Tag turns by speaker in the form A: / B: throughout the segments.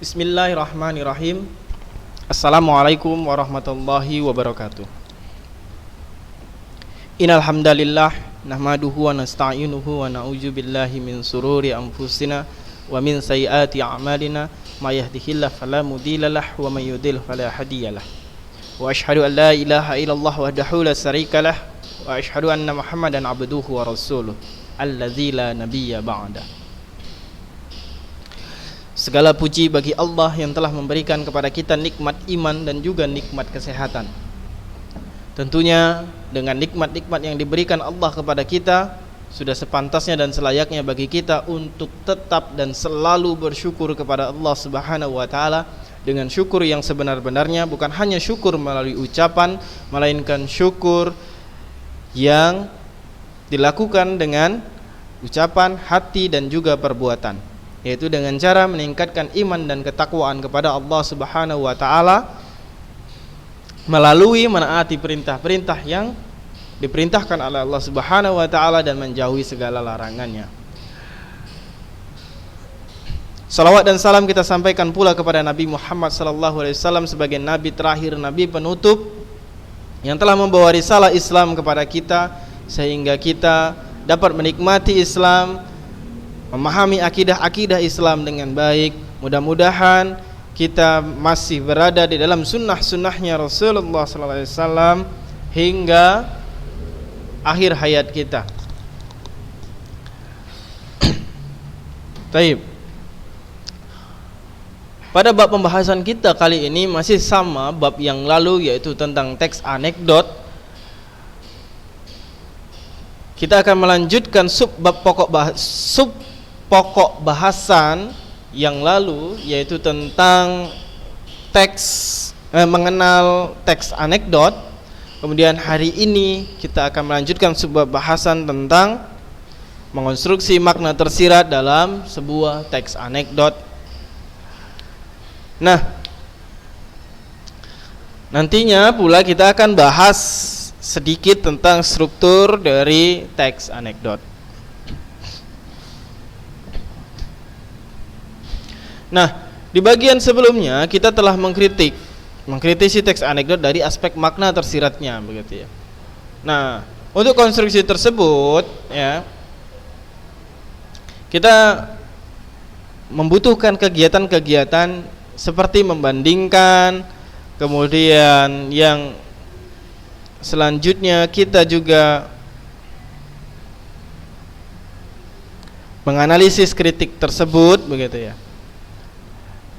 A: Bismillahirrahmanirrahim. Assalamualaikum warahmatullahi wabarakatuh. Innal hamdalillah nahmaduhu wa nasta'inuhu wa na'udzu billahi min sururi anfusina wa min sayyiati a'malina may yahdihillahu fala mudhillalah wa may yudhlil fala hadiyalah. Wa asyhadu an la ilaha illallah wahdahu la syarikalah wa asyhadu anna Muhammadan abduhu wa rasuluh allazi la nabiyya ba'da. Segala puji bagi Allah yang telah memberikan kepada kita nikmat iman dan juga nikmat kesehatan. Tentunya dengan nikmat-nikmat yang diberikan Allah kepada kita, sudah sepantasnya dan selayaknya bagi kita untuk tetap dan selalu bersyukur kepada Allah Subhanahu wa taala dengan syukur yang sebenar-benarnya, bukan hanya syukur melalui ucapan, melainkan syukur yang dilakukan dengan ucapan, hati dan juga perbuatan, yaitu dengan cara meningkatkan iman dan ketakwaan kepada Allah Subhanahu wa taala melalui menaati perintah-perintah yang diperintahkan oleh Allah Subhanahu wa taala dan menjauhi segala larangannya. Salawat dan salam kita sampaikan pula kepada Nabi Muhammad sallallahu alaihi wasallam sebagai nabi terakhir, nabi penutup yang telah membawa risalah Islam kepada kita sehingga kita dapat menikmati Islam, memahami akidah-akidah Islam dengan baik. Mudah-mudahan kita masih berada di dalam sunnah-sunnahnya Rasulullah SAW hingga akhir hayat kita. Taib. Pada bab pembahasan kita kali ini masih sama bab yang lalu, yaitu tentang teks anekdot. Kita akan melanjutkan sub pokok bahasan yang lalu, yaitu tentang mengenal teks anekdot. Kemudian hari ini kita akan melanjutkan sebuah bahasan tentang mengonstruksi makna tersirat dalam sebuah teks anekdot. Nah, nantinya pula kita akan bahas sedikit tentang struktur dari teks anekdot. Nah, di bagian sebelumnya kita telah mengkritisi teks anekdot dari aspek makna tersiratnya, begitu ya. Nah, untuk konstruksi tersebut ya, kita membutuhkan kegiatan-kegiatan seperti membandingkan, kemudian yang selanjutnya kita juga menganalisis kritik tersebut, begitu ya,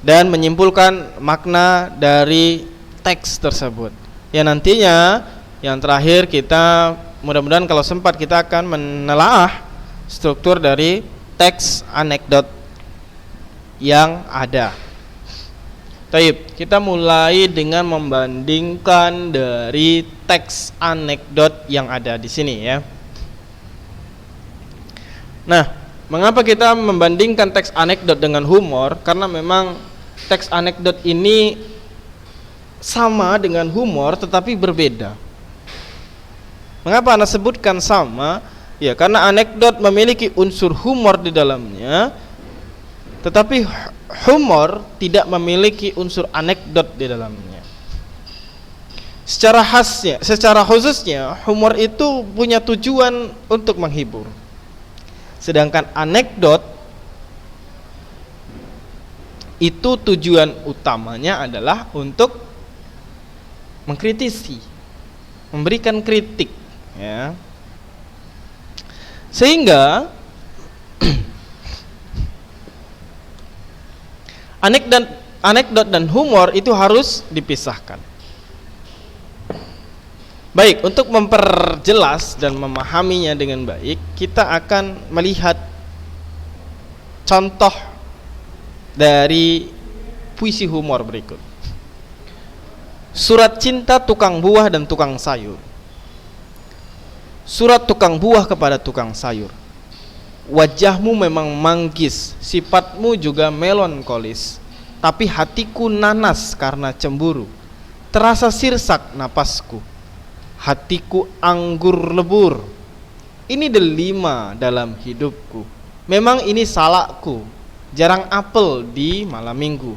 A: dan menyimpulkan makna dari teks tersebut. Ya, nantinya yang terakhir kita mudah-mudahan kalau sempat kita akan menelaah struktur dari teks anekdot yang ada. Baik, kita mulai dengan membandingkan dari teks anekdot yang ada di sini ya. Nah, mengapa kita membandingkan teks anekdot dengan humor? Karena memang teks anekdot ini sama dengan humor tetapi berbeda. Mengapa Anda sebutkan sama? Ya, karena anekdot memiliki unsur humor di dalamnya, tetapi humor tidak memiliki unsur anekdot di dalamnya. Secara khususnya humor itu punya tujuan untuk menghibur. Sedangkan anekdot itu tujuan utamanya adalah untuk mengkritisi, memberikan kritik ya. Sehingga anekdot dan humor itu harus dipisahkan. Baik, untuk memperjelas dan memahaminya dengan baik, kita akan melihat contoh dari puisi humor berikut. Surat cinta tukang buah dan tukang sayur. Surat tukang buah kepada tukang sayur. Wajahmu memang manggis, sifatmu juga melankolis, tapi hatiku nanas karena cemburu. Terasa sirsak napasku, hatiku anggur lebur. Ini delima dalam hidupku. Memang ini salahku, jarang apel di malam minggu.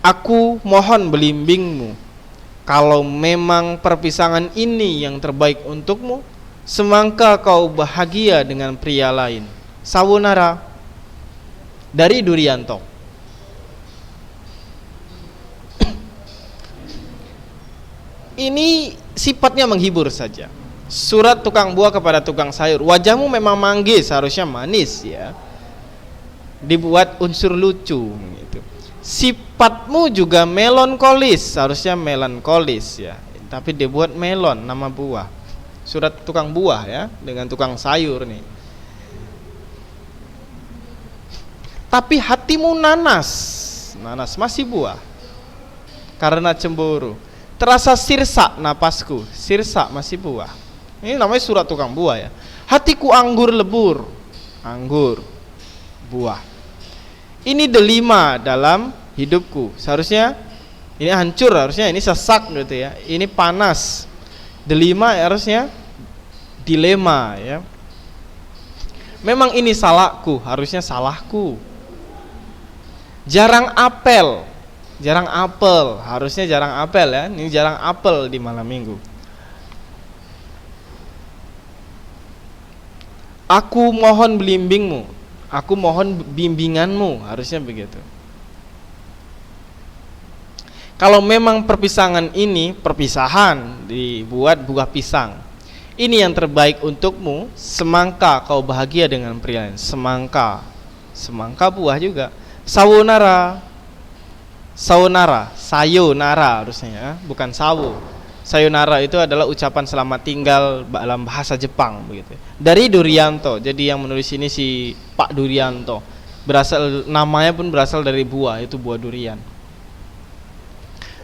A: Aku mohon belimbingmu, kalau memang perpisahan ini yang terbaik untukmu, semangka kau bahagia dengan pria lain. Sawunara dari Durianto. Ini sifatnya menghibur saja. Surat tukang buah kepada tukang sayur. Wajahmu memang manggis, seharusnya manis ya. Dibuat unsur lucu gitu. Sifatmu juga melankolis, seharusnya melankolis ya. Tapi dibuat melon, nama buah. Surat tukang buah ya, dengan tukang sayur nih. Tapi hatimu nanas. Nanas masih buah. Karena cemburu. Terasa sirsak napasku, sirsak masih buah. Ini namanya surat tukang buah ya. Hatiku anggur lebur, anggur, buah. Ini delima dalam hidupku. Seharusnya ini hancur, harusnya ini sesak gitu ya. Ini panas. Delima harusnya dilema ya. Memang ini salahku, harusnya salahku. Jarang apel. Jarang apel, harusnya jarang apel ya. Ini jarang apel di malam minggu. Aku mohon belimbingmu, aku mohon bimbinganmu, harusnya begitu. Kalau memang perpisahan dibuat buah pisang, ini yang terbaik untukmu, semangka kau bahagia dengan pria lain. Semangka, semangka buah juga. Sayonara, sayonara harusnya ya, bukan sawo. Sayonara itu adalah ucapan selamat tinggal dalam bahasa Jepang begitu. Dari Durianto. Jadi yang menulis ini si Pak Durianto. Namanya pun berasal dari buah, itu buah durian.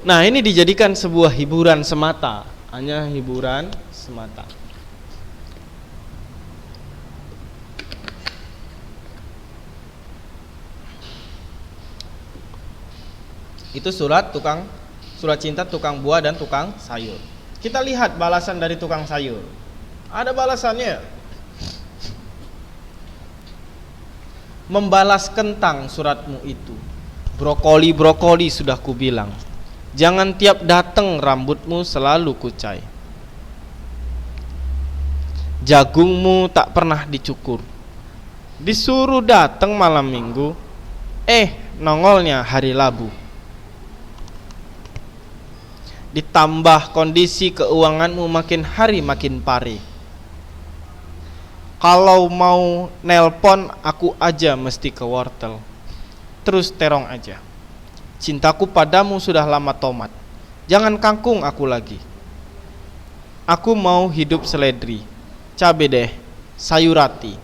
A: Nah, ini dijadikan sebuah hiburan semata, hanya hiburan semata. Itu surat cinta tukang buah dan tukang sayur. Kita lihat balasan dari tukang sayur. Ada balasannya. Membalas kentang suratmu itu. Brokoli sudah kubilang. Jangan tiap datang rambutmu selalu kucai. Jagungmu tak pernah dicukur. Disuruh datang malam minggu, nongolnya hari Rabu. Ditambah kondisi keuanganmu makin hari makin pare. Kalau mau nelpon aku aja mesti ke wortel. Terus terong aja. Cintaku padamu sudah lama tomat. Jangan kangkung aku lagi. Aku mau hidup seledri. Cabe deh, sayurati.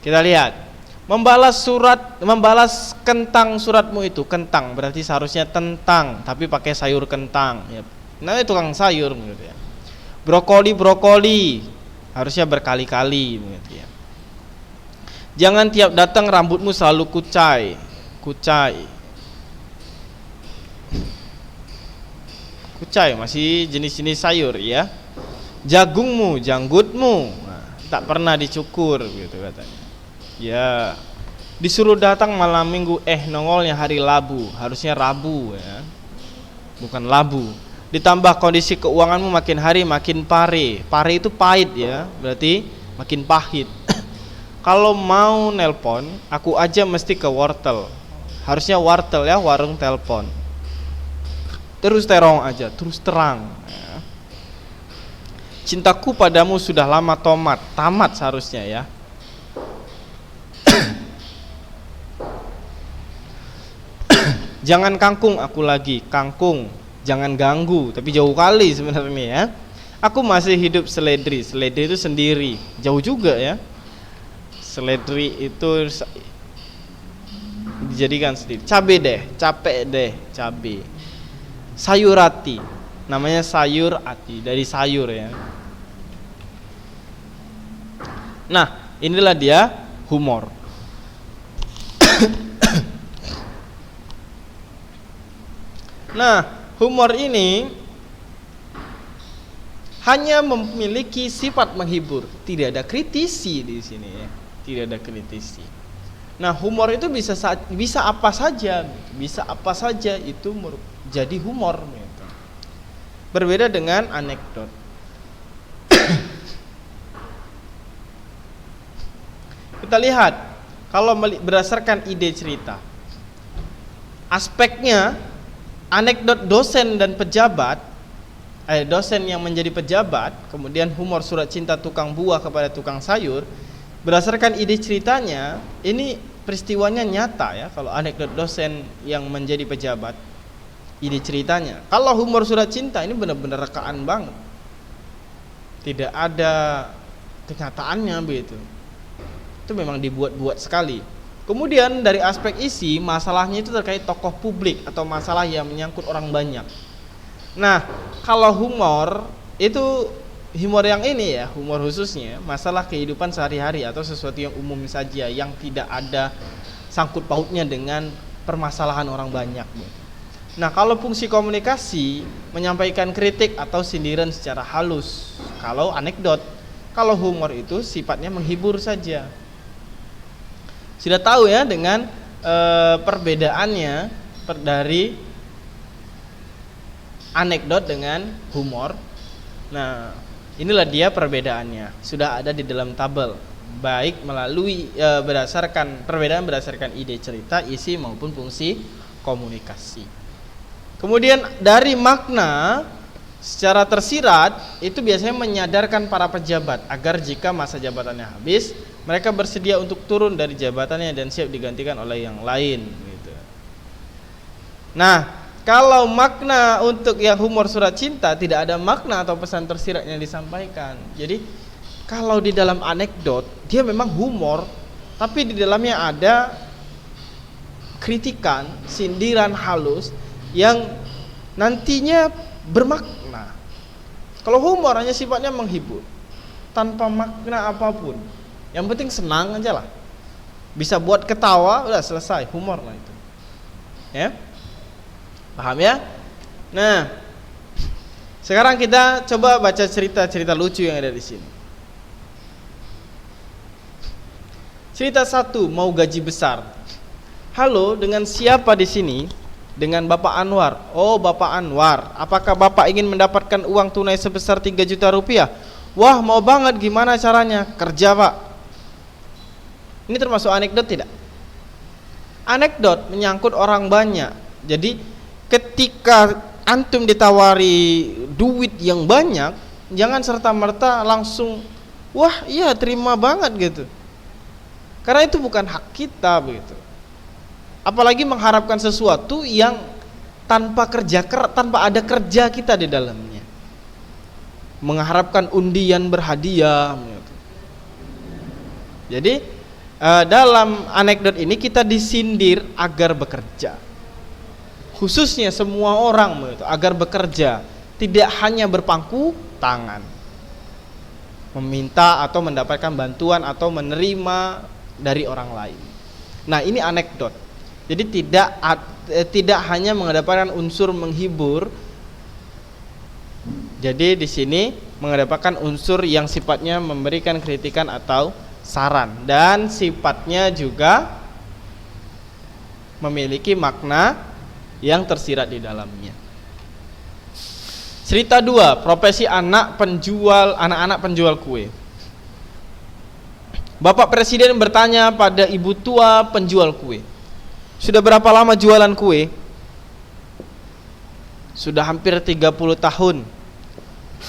A: Kita lihat. Membalas kentang suratmu itu. Kentang berarti seharusnya tentang, tapi pakai sayur kentang ya. Nah, itu tukang sayur gitu ya. Brokoli harusnya berkali-kali gitu ya. Jangan tiap datang rambutmu selalu kucai. Kucai masih jenis-jenis sayur ya. Janggutmu tak pernah dicukur gitu katanya. Ya, disuruh datang malam minggu, nongolnya hari Rabu, harusnya Rabu ya, bukan Labu. Ditambah kondisi keuanganmu makin hari makin pare. Pare itu pahit ya, berarti makin pahit. Kalau mau nelpon, aku aja mesti ke wortel. Harusnya wortel ya, warung telepon. Terus terong aja, terus terang ya. Cintaku padamu sudah lama tomat, tamat seharusnya ya. Jangan kangkung aku lagi, kangkung, jangan ganggu, tapi jauh kali sebenarnya ya. Aku masih hidup seledri, seledri itu sendiri, jauh juga ya. Seledri itu dijadikan sendiri. Cabe deh, capek deh, cabe. Sayurati, namanya sayur ati, dari sayur ya. Nah, inilah dia humor. Nah, humor ini hanya memiliki sifat menghibur, tidak ada kritisi di sini ya, tidak ada kritisi. Nah, humor itu bisa apa saja, itu jadi humor gitu. Berbeda dengan anekdot. Kita lihat kalau berdasarkan ide cerita, aspeknya anekdot dosen dan pejabat, dosen yang menjadi pejabat, kemudian humor surat cinta tukang buah kepada tukang sayur. Berdasarkan ide ceritanya, ini peristiwanya nyata ya. Kalau anekdot dosen yang menjadi pejabat, ide ceritanya. Kalau humor surat cinta ini benar-benar rekaan banget, tidak ada kenyataannya begitu. Itu memang dibuat-buat sekali. Kemudian dari aspek isi, masalahnya itu terkait tokoh publik atau masalah yang menyangkut orang banyak. Nah, kalau humor itu humor yang ini ya, humor khususnya masalah kehidupan sehari-hari atau sesuatu yang umum saja yang tidak ada sangkut pautnya dengan permasalahan orang banyak. Nah, kalau fungsi komunikasi menyampaikan kritik atau sindiran secara halus. Kalau anekdot, kalau humor itu sifatnya menghibur saja. Sudah tahu ya dengan perbedaannya dari anekdot dengan humor. Nah, inilah dia perbedaannya. Sudah ada di dalam tabel, baik melalui berdasarkan perbedaan berdasarkan ide cerita, isi maupun fungsi komunikasi. Kemudian dari makna secara tersirat itu biasanya menyadarkan para pejabat agar jika masa jabatannya habis, mereka bersedia untuk turun dari jabatannya dan siap digantikan oleh yang lain gitu. Nah, kalau makna untuk yang humor surat cinta tidak ada makna atau pesan tersirat yang disampaikan. Jadi kalau di dalam anekdot dia memang humor, tapi di dalamnya ada kritikan, sindiran halus yang nantinya bermakna. Kalau humor hanya sifatnya menghibur tanpa makna apapun. Yang penting senang aja lah. Bisa buat ketawa, udah selesai, humor lah itu. Ya? Paham ya? Nah, sekarang kita coba baca cerita-cerita lucu yang ada di sini. Cerita 1, mau gaji besar. Halo, dengan siapa di sini? Dengan Bapak Anwar. Oh, Bapak Anwar, apakah Bapak ingin mendapatkan uang tunai sebesar 3 juta rupiah? Wah, mau banget, gimana caranya? Kerja, Pak. Ini termasuk anekdot tidak? Anekdot menyangkut orang banyak. Jadi ketika antum ditawari duit yang banyak, jangan serta-merta langsung wah iya terima banget gitu. Karena itu bukan hak kita begitu. Apalagi mengharapkan sesuatu yang tanpa ada kerja kita di dalamnya. Mengharapkan undian berhadiah gitu. Jadi dalam anekdot ini kita disindir agar bekerja. Khususnya semua orang begitu, agar bekerja, tidak hanya berpangku tangan, meminta atau mendapatkan bantuan atau menerima dari orang lain. Nah, ini anekdot. Jadi tidak hanya mengedepankan unsur menghibur. Jadi di sini mengedepankan unsur yang sifatnya memberikan kritikan atau saran, dan sifatnya juga memiliki makna yang tersirat di dalamnya. Cerita 2, profesi anak-anak penjual kue. Bapak Presiden bertanya pada ibu tua penjual kue, sudah berapa lama jualan kue? Sudah hampir 30 tahun.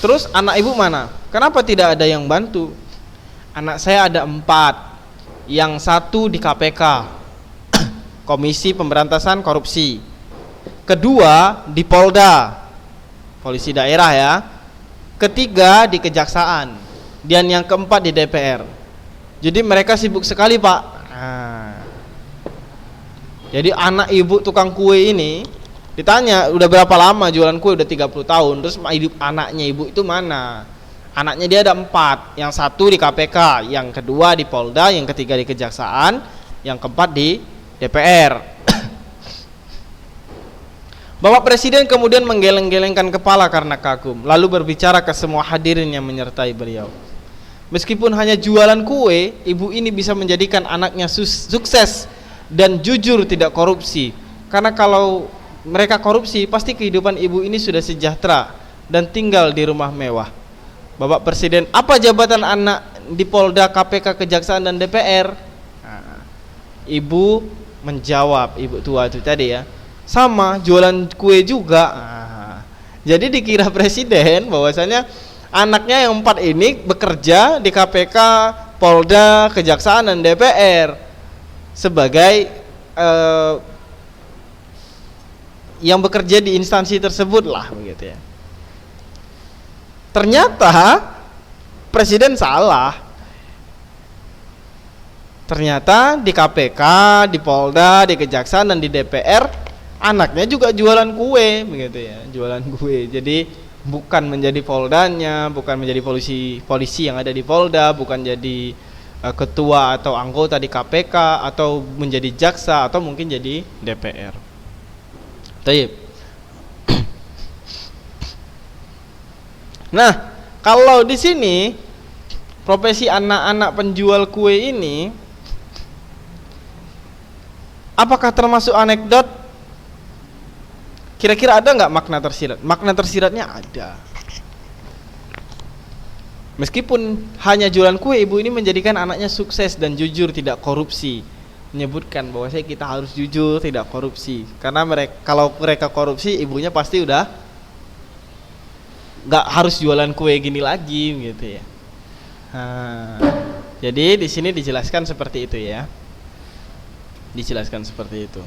A: Terus anak ibu mana? Kenapa tidak ada yang bantu? Anak saya ada 4. Yang 1 di KPK, Komisi Pemberantasan Korupsi. Kedua di Polda, polisi daerah ya. Ketiga di Kejaksaan. Dan yang keempat di DPR. Jadi mereka sibuk sekali, Pak. Nah, jadi anak ibu tukang kue ini ditanya udah berapa lama jualan kue, udah 30 tahun. Terus anaknya ibu itu mana? Anaknya dia ada 4. Yang 1 di KPK, yang kedua di Polda, yang ketiga di Kejaksaan, yang keempat di DPR. Bapak Presiden kemudian menggeleng-gelengkan kepala karena kagum, lalu berbicara ke semua hadirin yang menyertai beliau. Meskipun hanya jualan kue, ibu ini bisa menjadikan anaknya sukses dan jujur, tidak korupsi. Karena kalau mereka korupsi, pasti kehidupan ibu ini sudah sejahtera dan tinggal di rumah mewah. Bapak Presiden, apa jabatan anak di Polda, KPK, Kejaksaan dan DPR? Nah, ibu menjawab, ibu tua itu tadi ya, sama jualan kue juga. Nah, jadi dikira presiden bahwasanya anaknya yang 4 ini bekerja di KPK, Polda, Kejaksaan dan DPR sebagai yang bekerja di instansi tersebut lah, begitu ya. Ternyata presiden salah. Ternyata di KPK, di Polda, di Kejaksaan dan di DPR anaknya juga jualan kue, begitu ya, jualan kue. Jadi bukan menjadi Poldanya, bukan menjadi polisi yang ada di Polda, bukan jadi ketua atau anggota di KPK, atau menjadi jaksa, atau mungkin jadi DPR. Taib. Nah, kalau di sini profesi anak-anak penjual kue ini apakah termasuk anekdot? Kira-kira ada nggak makna tersirat? Makna tersiratnya ada. Meskipun hanya jualan kue, ibu ini menjadikan anaknya sukses dan jujur, tidak korupsi. Menyebutkan bahwa kita harus jujur, tidak korupsi. Karena kalau mereka korupsi, ibunya pasti udah nggak harus jualan kue gini lagi, gitu ya. Jadi di sini dijelaskan seperti itu ya. Dijelaskan seperti itu.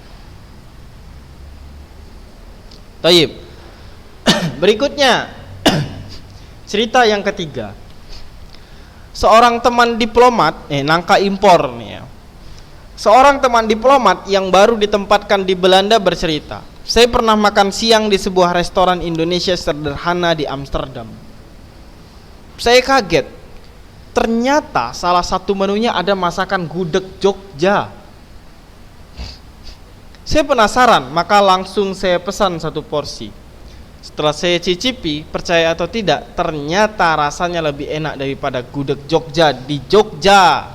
A: Taib. Berikutnya cerita yang ketiga. Seorang teman diplomat, nangka impor nih ya. Seorang teman diplomat yang baru ditempatkan di Belanda bercerita, saya pernah makan siang di sebuah restoran Indonesia sederhana di Amsterdam. Saya kaget. Ternyata salah satu menunya ada masakan gudeg Jogja. Saya penasaran, maka langsung saya pesan 1 porsi. Setelah saya cicipi, percaya atau tidak, ternyata rasanya lebih enak daripada gudeg Jogja di Jogja.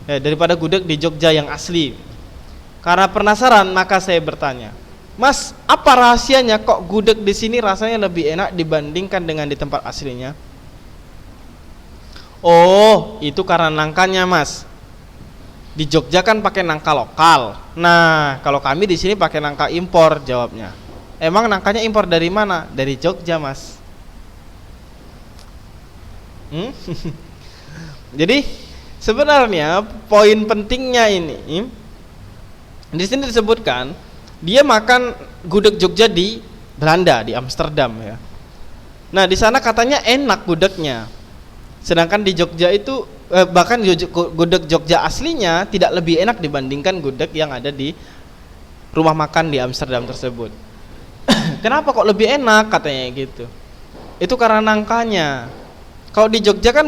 A: Daripada gudeg di Jogja yang asli. Karena penasaran, maka saya bertanya, Mas, apa rahasianya kok gudeg di sini rasanya lebih enak dibandingkan dengan di tempat aslinya? Oh, itu karena nangkanya, Mas. Di Jogja kan pakai nangka lokal. Nah, kalau kami di sini pakai nangka impor, jawabnya. Emang nangkanya impor dari mana? Dari Jogja, Mas. Jadi sebenarnya poin pentingnya ini di sini disebutkan dia makan gudeg Jogja di Belanda, di Amsterdam ya. Nah, di sana katanya enak gudegnya. Sedangkan di Jogja itu bahkan gudeg Jogja aslinya tidak lebih enak dibandingkan gudeg yang ada di rumah makan di Amsterdam tersebut. Kenapa kok lebih enak katanya gitu? Itu karena nangkanya. Kalau di Jogja kan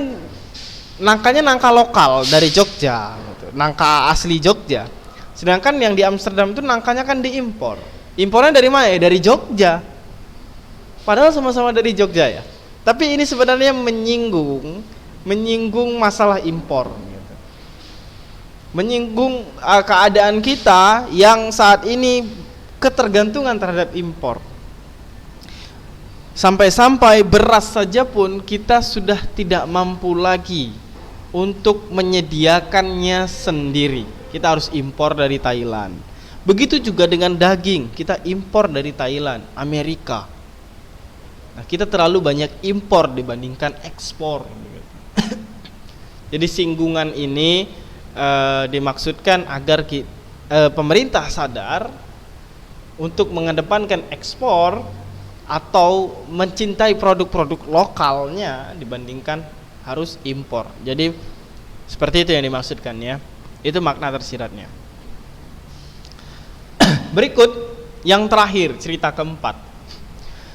A: nangkanya nangka lokal dari Jogja, gitu. Nangka asli Jogja. Sedangkan yang di Amsterdam itu nangkanya kan diimpor. Impornya dari mana ya? Dari Jogja. Padahal sama-sama dari Jogja ya. Tapi ini sebenarnya menyinggung masalah impor, gitu. Menyinggung keadaan kita yang saat ini ketergantungan terhadap impor. Sampai-sampai beras saja pun kita sudah tidak mampu lagi untuk menyediakannya sendiri. Kita harus impor dari Thailand. Begitu juga dengan daging, kita impor dari Thailand, Amerika. Nah, kita terlalu banyak impor dibandingkan ekspor. Jadi singgungan ini dimaksudkan agar pemerintah sadar untuk mengedepankan ekspor atau mencintai produk-produk lokalnya dibandingkan harus impor. Jadi seperti itu yang dimaksudkan ya. Itu makna tersiratnya. Berikut yang terakhir, cerita keempat.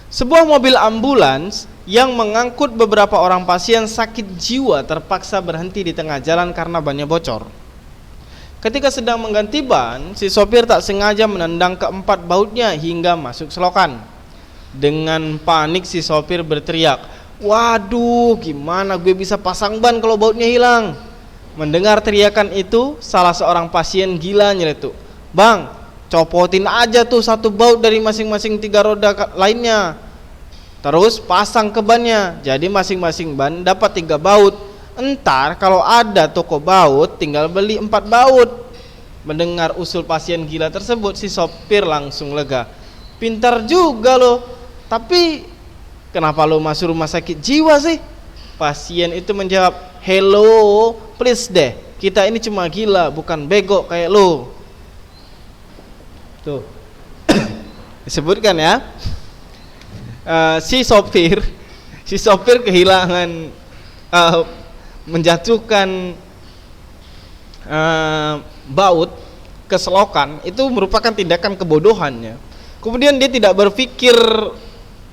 A: Sebuah mobil ambulans yang mengangkut beberapa orang pasien sakit jiwa terpaksa berhenti di tengah jalan karena bannya bocor. Ketika sedang mengganti ban, si sopir tak sengaja menendang keempat bautnya hingga masuk selokan. Dengan panik si sopir berteriak, Waduh, gimana gue bisa pasang ban kalau bautnya hilang? Mendengar teriakan itu, salah seorang pasien gila nyeletuk, "Bang, copotin aja tuh satu baut dari masing-masing 3 roda lainnya. Terus pasang ke bannya. Jadi masing-masing ban dapat 3 baut. Entar kalau ada toko baut, tinggal beli 4 baut." Mendengar usul pasien gila tersebut, si sopir langsung lega. "Pintar juga lo. Tapi kenapa lo masuk rumah sakit jiwa sih?" Pasien itu menjawab, "Hello, please deh, kita ini cuma gila, bukan bego kayak lo." Tuh disebutkan ya, si sopir kehilangan, menjatuhkan baut ke selokan, itu merupakan tindakan kebodohannya. Kemudian dia tidak berpikir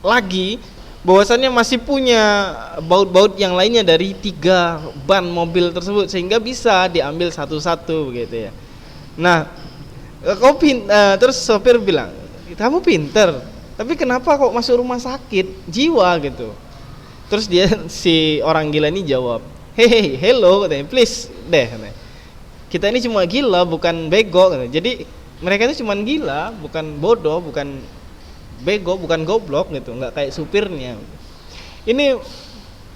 A: lagi bahwasannya masih punya baut-baut yang lainnya dari 3 ban mobil tersebut, sehingga bisa diambil satu-satu begitu ya. Nah, terus sopir bilang, "Kamu pinter, tapi kenapa kok masuk rumah sakit jiwa gitu?" Terus si orang gila ini jawab, "Hey, hello," katanya, "please deh, katanya, kita ini cuma gila, bukan bego," katanya. Jadi mereka itu cuma gila, bukan bodoh, bukan bego, bukan goblok gitu, nggak kayak supirnya. Ini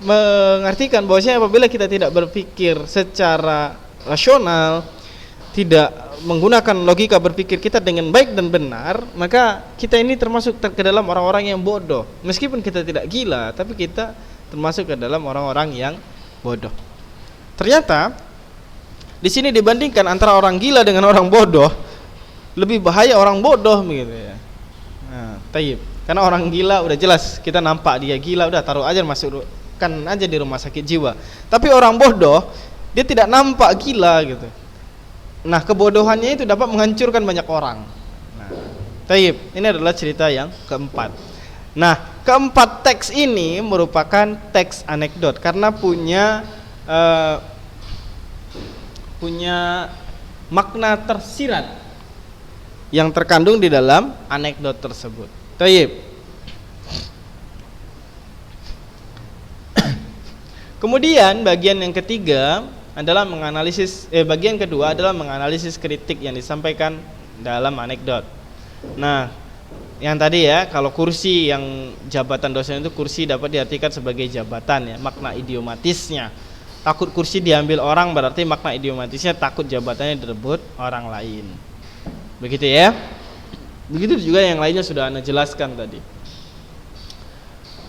A: mengartikan bahwasanya apabila kita tidak berpikir secara rasional, tidak menggunakan logika berpikir kita dengan baik dan benar, maka kita ini termasuk ke dalam orang-orang yang bodoh. Meskipun kita tidak gila, tapi kita termasuk ke dalam orang-orang yang bodoh. Ternyata di sini dibandingkan antara orang gila dengan orang bodoh, lebih bahaya orang bodoh begitu ya. Nah, taib. Karena orang gila udah jelas kita nampak dia gila, udah taruh aja, masukkan aja di rumah sakit jiwa. Tapi orang bodoh, dia tidak nampak gila gitu. Nah, kebodohannya itu dapat menghancurkan banyak orang. Nah, taib. Ini adalah cerita yang keempat. Nah, keempat teks ini merupakan teks anekdot karena punya makna tersirat yang terkandung di dalam anekdot tersebut. Taib. Kemudian bagian yang ketiga adalah bagian kedua adalah menganalisis kritik yang disampaikan dalam anekdot. Nah, yang tadi ya, kalau kursi yang jabatan dosen itu kursi dapat diartikan sebagai jabatan ya, makna idiomatisnya. Takut kursi diambil orang berarti makna idiomatisnya takut jabatannya direbut orang lain. Begitu ya. Begitu juga yang lainnya sudah Anda jelaskan tadi.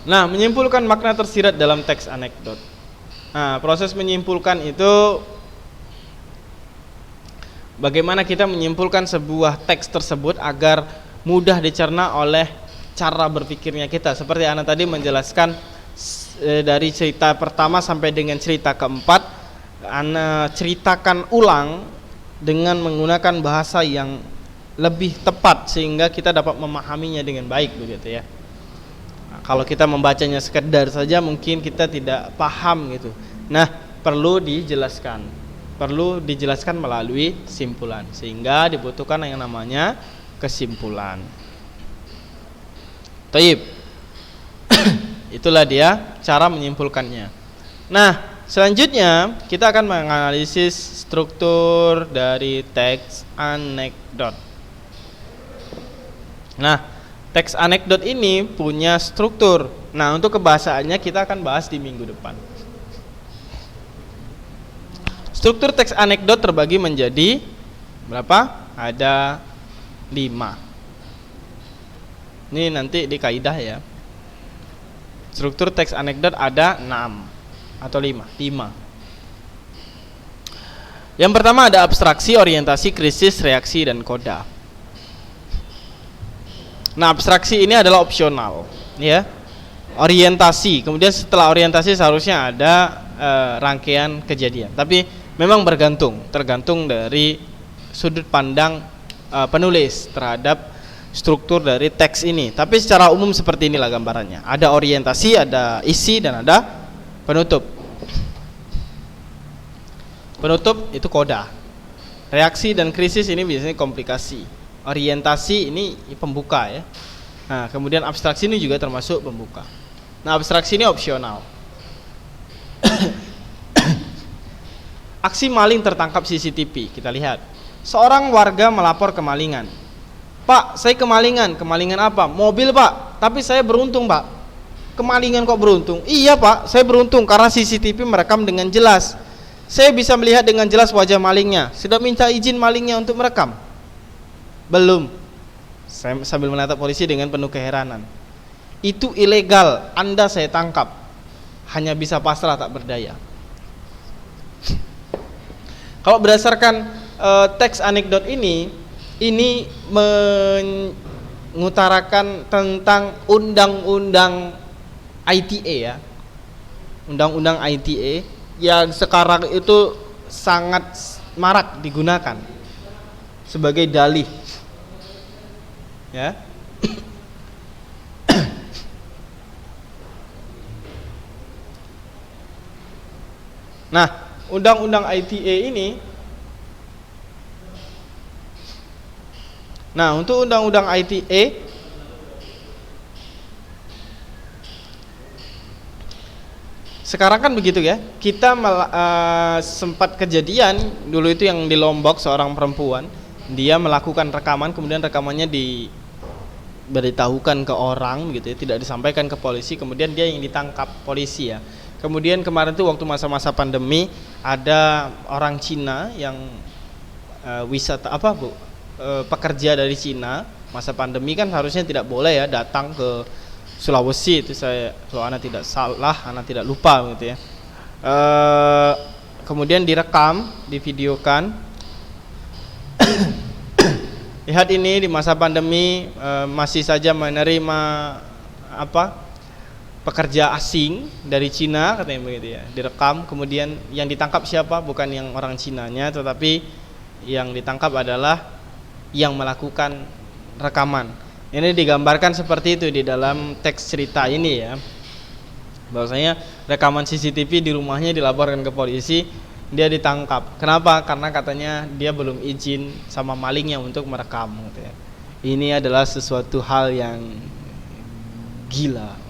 A: Nah, menyimpulkan makna tersirat dalam teks anekdot. Nah, proses menyimpulkan itu bagaimana kita menyimpulkan sebuah teks tersebut agar mudah dicerna oleh cara berpikirnya kita. Seperti Anda tadi menjelaskan dari cerita pertama sampai dengan cerita keempat, Anda ceritakan ulang dengan menggunakan bahasa yang lebih tepat sehingga kita dapat memahaminya dengan baik begitu ya. Nah, kalau kita membacanya sekedar saja mungkin kita tidak paham gitu. Nah, perlu dijelaskan melalui simpulan, sehingga dibutuhkan yang namanya kesimpulan. Taib. Itulah dia cara menyimpulkannya. Nah, selanjutnya kita akan menganalisis struktur dari teks anekdot. Nah, teks anekdot ini punya struktur. Nah, untuk kebahasaannya kita akan bahas di minggu depan. Struktur teks anekdot terbagi menjadi berapa? Ada 5. Ini nanti di kaidah ya. Struktur teks anekdot ada 6 atau 5. Yang pertama ada abstraksi, orientasi, krisis, reaksi, dan koda. Nah, abstraksi ini adalah opsional ya. Orientasi, kemudian setelah orientasi seharusnya ada rangkaian kejadian. Tapi memang tergantung dari sudut pandang penulis terhadap struktur dari teks ini. Tapi secara umum seperti inilah gambarannya. Ada orientasi, ada isi, dan ada penutup. Penutup itu koda. Reaksi dan krisis ini biasanya komplikasi. Orientasi ini pembuka ya. Nah, kemudian abstraksi ini juga termasuk pembuka. Nah, abstraksi ini opsional. Aksi maling tertangkap CCTV. Kita lihat. Seorang warga melapor kemalingan. Pak, saya kemalingan. Kemalingan apa? Mobil, Pak. Tapi saya beruntung, Pak. Kemalingan kok beruntung? Iya, Pak, saya beruntung karena CCTV merekam dengan jelas. Saya bisa melihat dengan jelas wajah malingnya. Sudah minta izin malingnya untuk merekam? Belum. Saya sambil menatap polisi dengan penuh keheranan. Itu ilegal. Anda saya tangkap. Hanya bisa pasrah tak berdaya. Kalau berdasarkan teks anekdot ini mengutarakan tentang undang-undang ITE ya. Undang-undang ITE yang sekarang itu sangat marak digunakan sebagai dalih. Ya. Nah, undang-undang ITE ini, nah untuk undang-undang ITE sekarang kan begitu ya, kita sempat kejadian dulu itu yang di Lombok, seorang perempuan dia melakukan rekaman, kemudian rekamannya diberitahukan ke orang gitu ya, tidak disampaikan ke polisi, kemudian dia yang ditangkap polisi ya. Kemudian kemarin tuh waktu masa-masa pandemi ada orang Cina yang pekerja dari Cina, masa pandemi kan harusnya tidak boleh ya datang ke Sulawesi, itu saya kalau anak tidak salah, anak tidak lupa gitu ya. Kemudian direkam, divideokan. Lihat ini di masa pandemi masih saja menerima pekerja asing dari Cina, katanya begitu ya. Direkam, kemudian yang ditangkap siapa? Bukan yang orang Cinanya, tetapi yang ditangkap adalah yang melakukan rekaman. Ini digambarkan seperti itu di dalam teks cerita ini ya. Bahwasanya rekaman CCTV di rumahnya dilaporkan ke polisi, dia ditangkap. Kenapa? Karena katanya dia belum izin sama malingnya untuk merekam gitu ya. Ini adalah sesuatu hal yang gila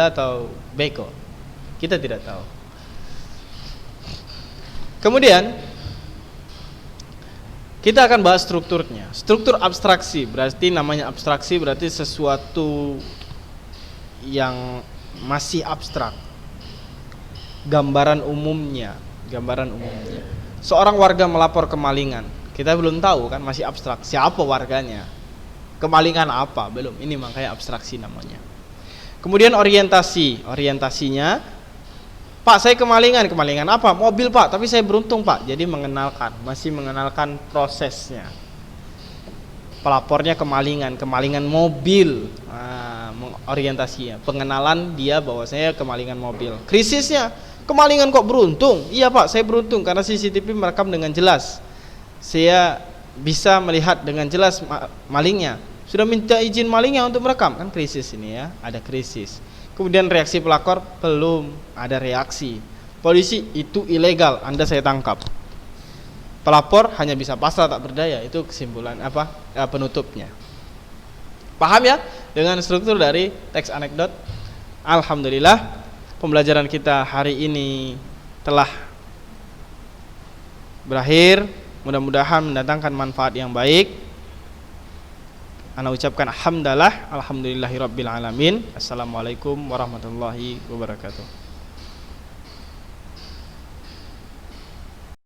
A: atau beko, kita tidak tahu. Kemudian kita akan bahas strukturnya. Struktur abstraksi berarti, namanya abstraksi berarti sesuatu yang masih abstrak. Gambaran umumnya. Seorang warga melapor kemalingan. Kita belum tahu kan, masih abstrak. Siapa warganya? Kemalingan apa? Belum. Ini makanya abstraksi namanya. Kemudian orientasinya, Pak saya kemalingan apa? Mobil Pak, tapi saya beruntung Pak. Jadi masih mengenalkan prosesnya. Pelapornya kemalingan mobil, orientasinya, pengenalan dia bahwasanya kemalingan mobil. Krisisnya, kemalingan kok beruntung? Iya Pak, saya beruntung karena CCTV merekam dengan jelas. Saya bisa melihat dengan jelas malingnya. Sudah minta izin malingnya untuk merekam, kan krisis ini ya, ada krisis. Kemudian reaksi pelapor, belum ada reaksi. Polisi, itu ilegal, Anda saya tangkap. Pelapor hanya bisa pasrah tak berdaya, itu kesimpulan penutupnya. Paham ya dengan struktur dari teks anekdot? Alhamdulillah, pembelajaran kita hari ini telah berakhir. Mudah-mudahan mendatangkan manfaat yang baik. Ana ucapkan alhamdulillahirabbil alamin. Assalamualaikum warahmatullahi wabarakatuh.